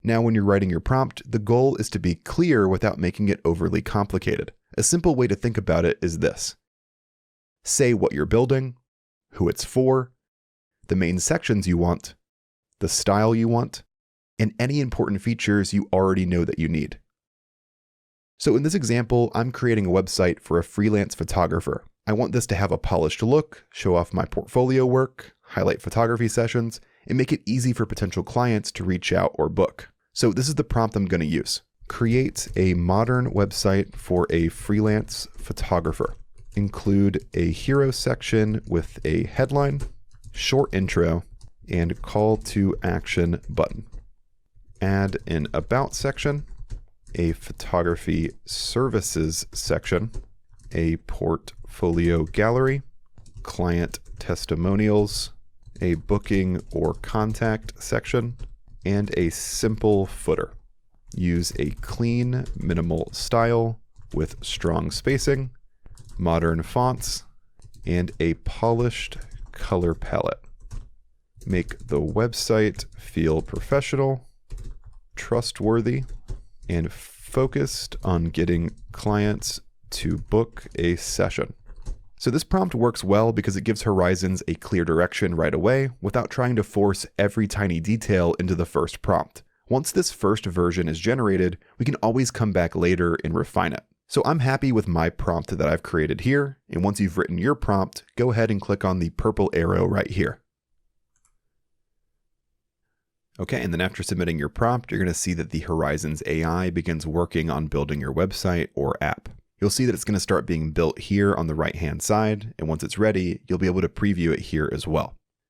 Now, when you're writing your prompt, the goal is to be clear without making it overly complicated. A simple way to think about it is this. Say what you're building, who it's for, the main sections you want, the style you want, and any important features you already know that you need. So in this example, I'm creating a website for a freelance photographer. I want this to have a polished look, show off my portfolio work, highlight photography sessions, and make it easy for potential clients to reach out or book. So this is the prompt I'm going to use. Create a modern website for a freelance photographer. Include a hero section with a headline, short intro, and call to action button. Add an about section, a photography services section, a portfolio gallery, client testimonials, a booking or contact section, and a simple footer. Use a clean, minimal style with strong spacing, modern fonts, and a polished color palette. Make the website feel professional, trustworthy, and focused on getting clients to book a session. So this prompt works well because it gives Horizons a clear direction right away without trying to force every tiny detail into the first prompt. Once this first version is generated, we can always come back later and refine it. So I'm happy with my prompt that I've created here, and once you've written your prompt, go ahead and click on the purple arrow right here. Okay, and then after submitting your prompt, you're going to see that the Horizons AI begins working on building your website or app. You'll see that it's going to start being built here on the right-hand side, and once it's ready, you'll be able to preview it here as well.